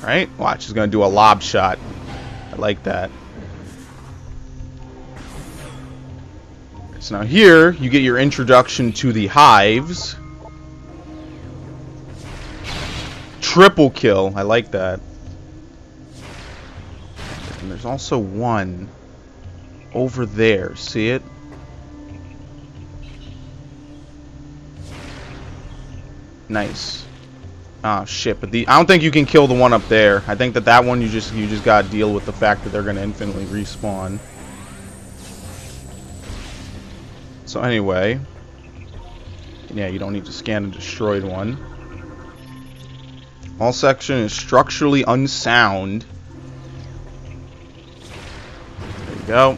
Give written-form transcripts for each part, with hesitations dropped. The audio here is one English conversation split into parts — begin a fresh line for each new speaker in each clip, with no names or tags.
Right? Watch, he's gonna do a lob shot. I like that. So now here, you get your introduction to the hives. Triple kill. I like that. And there's also one over there. See it? Nice. Ah, shit. But I don't think you can kill the one up there. I think that one you just gotta deal with the fact that they're gonna infinitely respawn. So anyway, yeah, you don't need to scan a destroyed one. All section is structurally unsound. There you go.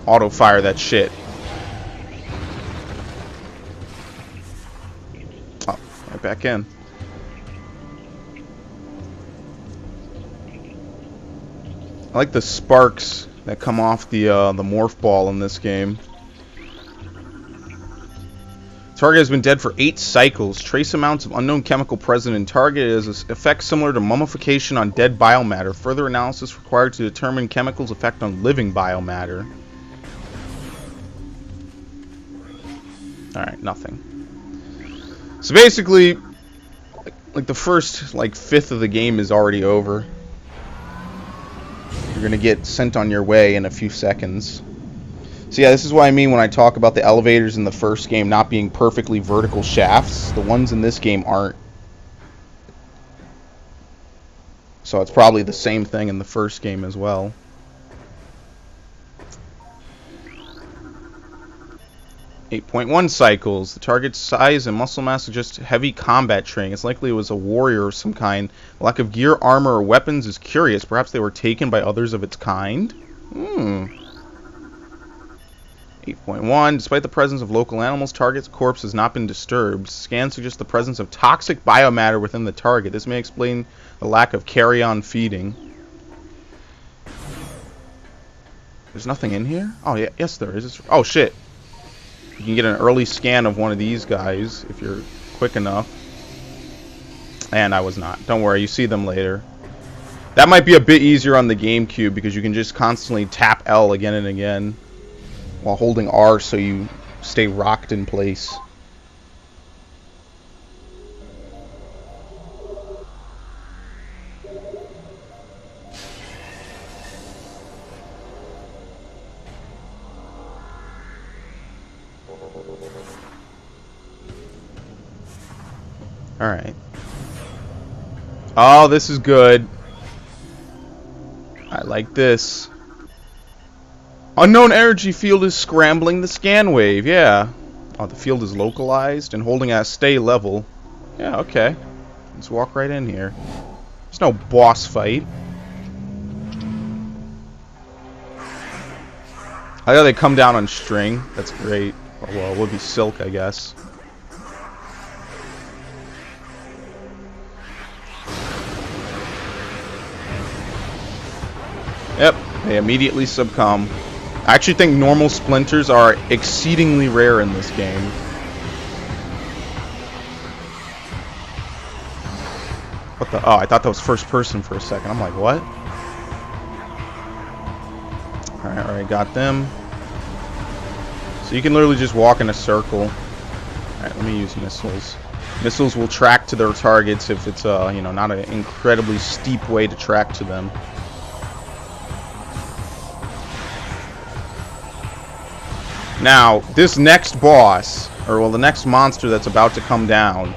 Auto fire that shit. Oh, right back in. I like the sparks that come off the morph ball in this game. Target has been dead for 8 cycles. Trace amounts of unknown chemical present in target is effects similar to mummification on dead biomatter. Further analysis required to determine chemicals' effect on living biomatter. Alright, nothing. So basically, like the first fifth of the game is already over. You're gonna get sent on your way in a few seconds. So yeah, this is what I mean when I talk about the elevators in the first game not being perfectly vertical shafts. The ones in this game aren't. So it's probably the same thing in the first game as well. .1 cycles. The target's size and muscle mass suggest heavy combat training. It's likely it was a warrior of some kind. Lack of gear, armor, or weapons is curious. Perhaps they were taken by others of its kind? 8.1. Despite the presence of local animals, target's corpse has not been disturbed. Scans suggest the presence of toxic biomatter within the target. This may explain the lack of carry-on feeding. There's nothing in here? Oh, yeah. Yes, there is. Oh, shit. You can get an early scan of one of these guys if you're quick enough. And I was not. Don't worry, you see them later. That might be a bit easier on the GameCube because you can just constantly tap L again and again while holding R so you stay rocked in place. Alright. Oh, this is good. I like this. Unknown energy field is scrambling the scan wave. Yeah. Oh, the field is localized and holding at stay level. Yeah, okay. Let's walk right in here. There's no boss fight. I know they come down on string. That's great. Well, it would be silk, I guess. Yep, they immediately succumb. I actually think normal splinters are exceedingly rare in this game. What the? Oh, I thought that was first person for a second. I'm like, what? Alright, got them. So you can literally just walk in a circle. Alright, let me use missiles. Missiles will track to their targets if it's, you know, not an incredibly steep way to track to them. Now, this next boss, or well, the next monster that's about to come down,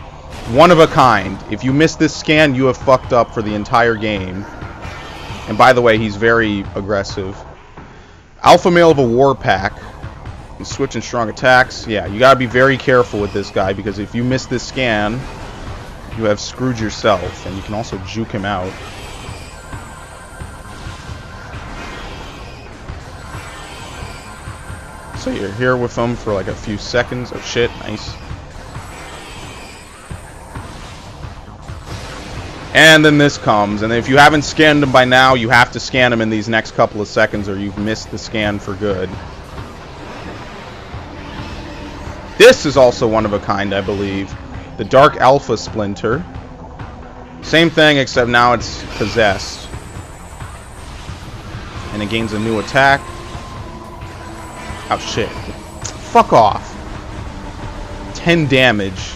one of a kind. If you miss this scan, you have fucked up for the entire game. And by the way, he's very aggressive. Alpha male of a war pack. He's switching strong attacks. Yeah, you gotta be very careful with this guy, because if you miss this scan, you have screwed yourself. And you can also juke him out. So you're here with them for like a few seconds. Oh shit, nice. And then this comes, and if you haven't scanned them by now, you have to scan them in these next couple of seconds or you've missed the scan for good. This is also one of a kind, I believe. The Dark Alpha Splinter. Same thing, except now it's possessed. And it gains a new attack. Oh, shit. Fuck off. 10 damage.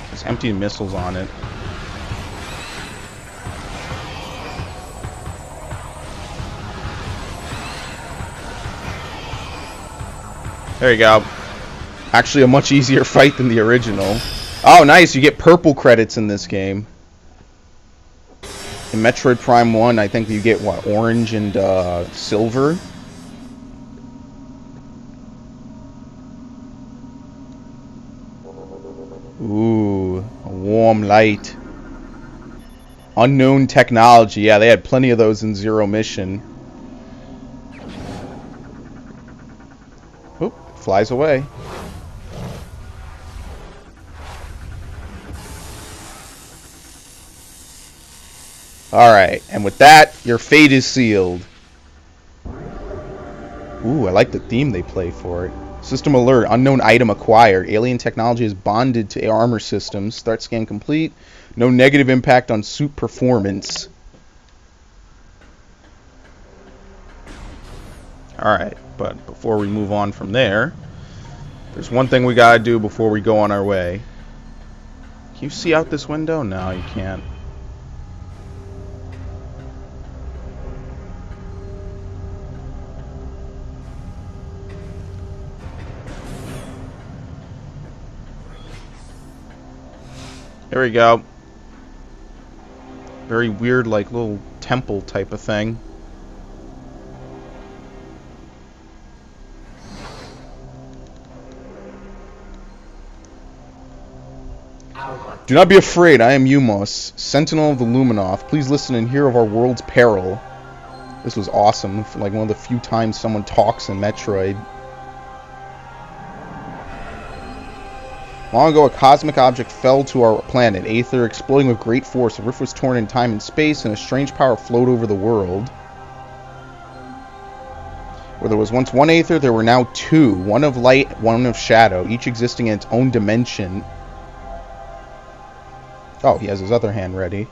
There's empty missiles on it. There you go. Actually a much easier fight than the original. Oh, nice. You get purple credits in this game. In Metroid Prime 1, I think you get, what, orange and silver? Ooh, a warm light. Unknown technology. Yeah, they had plenty of those in Zero Mission. Oop, flies away. Alright, and with that, your fate is sealed. Ooh, I like the theme they play for it. System alert, unknown item acquired. Alien technology is bonded to armor systems. Start scan complete. No negative impact on suit performance. Alright, but before we move on from there, there's one thing we gotta do before we go on our way. Can you see out this window? No, you can't. There we go. Very weird, like, little temple type of thing. Do not be afraid, I am Umos, Sentinel of the Luminoth. Please listen and hear of our world's peril. This was awesome, like one of the few times someone talks in Metroid. Long ago, a cosmic object fell to our planet, Aether, exploding with great force. A rift was torn in time and space, and a strange power flowed over the world. Where there was once one Aether, there were now two. One of light, one of shadow, each existing in its own dimension. Oh, he has his other hand ready.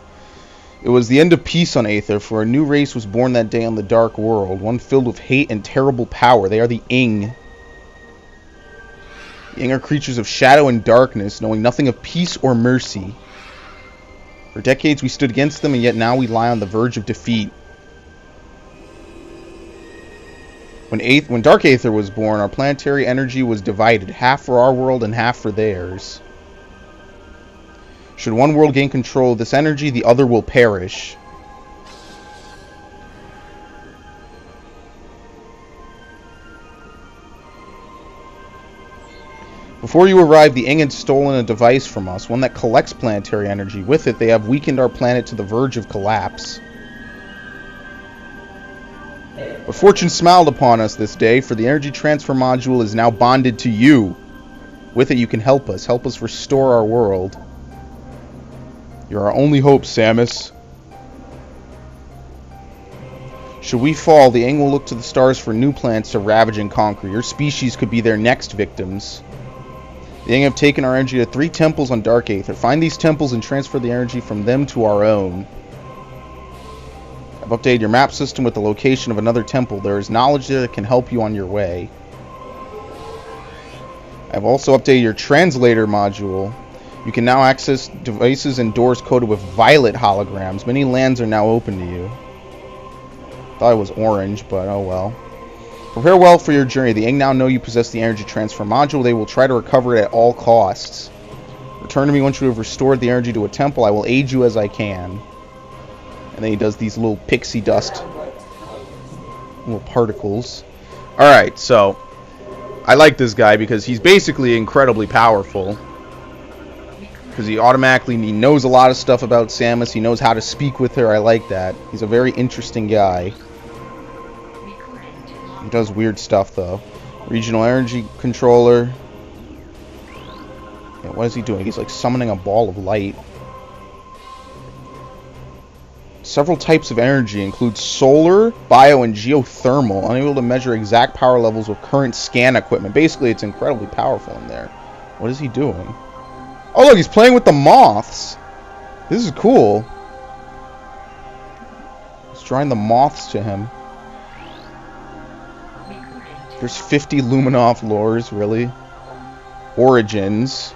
It was the end of peace on Aether, for a new race was born that day on the dark world, one filled with hate and terrible power. They are the Ing. The Ing are creatures of shadow and darkness, knowing nothing of peace or mercy. For decades we stood against them, and yet now we lie on the verge of defeat. When Dark Aether was born, our planetary energy was divided, half for our world and half for theirs. Should one world gain control of this energy, the other will perish. Before you arrived, the Ing had stolen a device from us, one that collects planetary energy. With it, they have weakened our planet to the verge of collapse. But fortune smiled upon us this day, for the energy transfer module is now bonded to you. With it, you can help us restore our world. You're our only hope, Samus. Should we fall, the Ing will look to the stars for new planets to ravage and conquer. Your species could be their next victims. The Ing have taken our energy to 3 temples on Dark Aether. Find these temples and transfer the energy from them to our own. I've updated your map system with the location of another temple. There is knowledge there that can help you on your way. I've also updated your translator module. You can now access devices and doors coded with violet holograms. Many lands are now open to you. Thought it was orange, but oh well. Prepare well for your journey. The Ing now know you possess the energy transfer module. They will try to recover it at all costs. Return to me once you have restored the energy to a temple. I will aid you as I can. And then he does these little pixie dust little particles. Alright, so I like this guy because he's basically incredibly powerful. Because he knows a lot of stuff about Samus. He knows how to speak with her. I like that. He's a very interesting guy. He does weird stuff, though. Regional energy controller. Yeah, what is he doing? He's like summoning a ball of light. Several types of energy include solar, bio, and geothermal, unable to measure exact power levels with current scan equipment. Basically, it's incredibly powerful in there. What is he doing? Oh, look, he's playing with the moths. This is cool. He's drawing the moths to him. There's 50 Luminoff lores, really. Origins.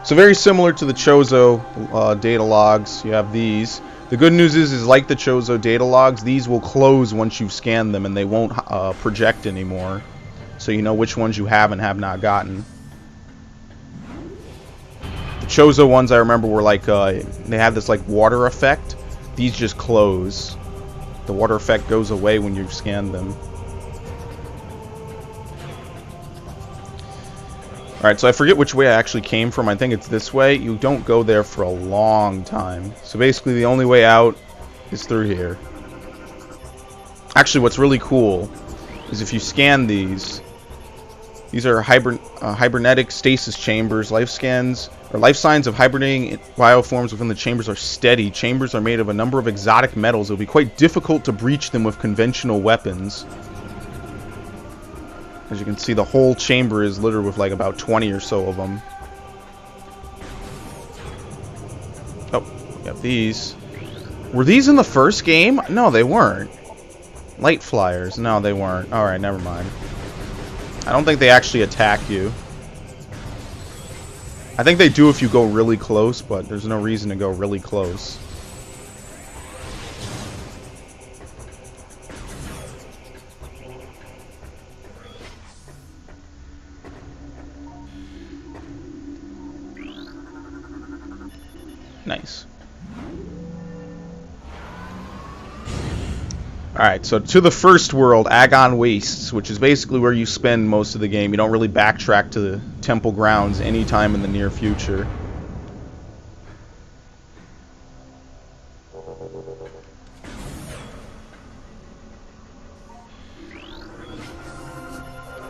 So very similar to the Chozo data logs. You have these. The good news is like the Chozo data logs, these will close once you've scanned them and they won't project anymore. So you know which ones you have and have not gotten. The Chozo ones I remember were like, they had this like water effect. These just close. The water effect goes away when you've scanned them. Alright, so I forget which way I actually came from. I think it's this way. You don't go there for a long time. So basically the only way out is through here. Actually, what's really cool is if you scan these are hibernetic stasis chambers. Life scans, or life signs of hibernating bioforms within the chambers are steady. Chambers are made of a number of exotic metals. It will be quite difficult to breach them with conventional weapons. As you can see, the whole chamber is littered with like about 20 or so of them. Oh, we got these. Were these in the first game? No, they weren't. Light flyers. No, they weren't. Alright, never mind. I don't think they actually attack you. I think they do if you go really close, but there's no reason to go really close. Nice. Alright, so to the first world, Agon Wastes, which is basically where you spend most of the game. You don't really backtrack to the temple grounds anytime in the near future.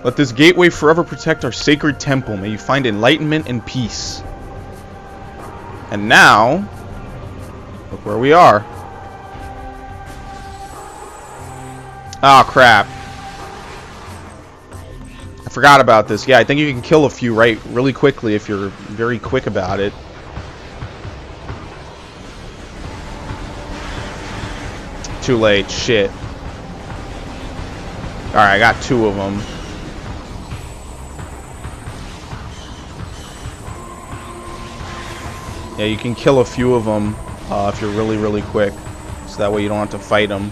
Let this gateway forever protect our sacred temple. May you find enlightenment and peace. And now, look where we are. Oh, crap. I forgot about this. Yeah, I think you can kill a few really quickly if you're very quick about it. Too late. Shit. Alright, I got 2 of them. Yeah, you can kill a few of them if you're really, really quick. So that way you don't have to fight them.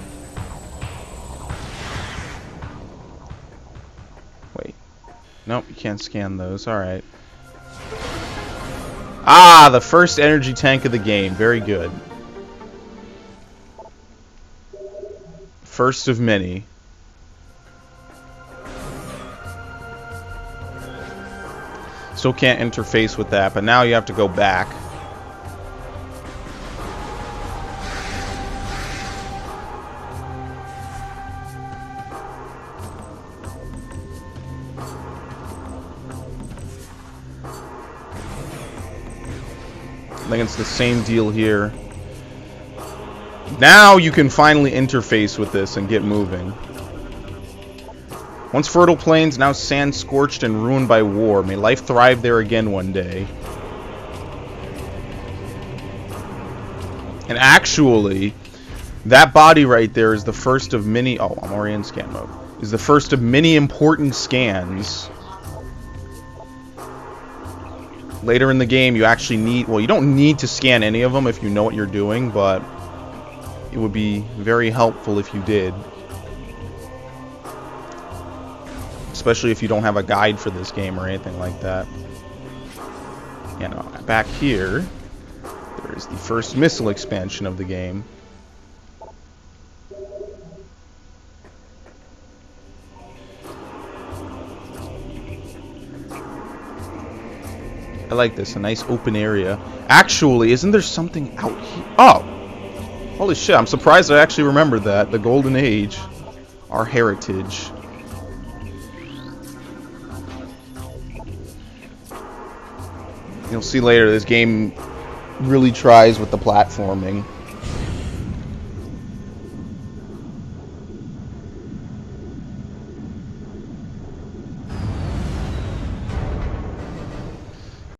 Wait. Nope, you can't scan those. Alright. Ah, the first energy tank of the game. Very good. First of many. Still can't interface with that, but now you have to go back. I think it's the same deal here. Now you can finally interface with this and get moving. Once fertile plains, now sand scorched and ruined by war. May life thrive there again one day. And actually, that body right there is the first of many... Oh, I'm already in scan mode. Is the first of many important scans. Later in the game, you actually need... Well, you don't need to scan any of them if you know what you're doing, but it would be very helpful if you did. Especially if you don't have a guide for this game or anything like that. You know, back here, there is the first missile expansion of the game. I like this, a nice open area. Actually, isn't there something out here? Oh! Holy shit, I'm surprised I actually remembered that. The Golden Age. Our heritage. You'll see later, this game really tries with the platforming.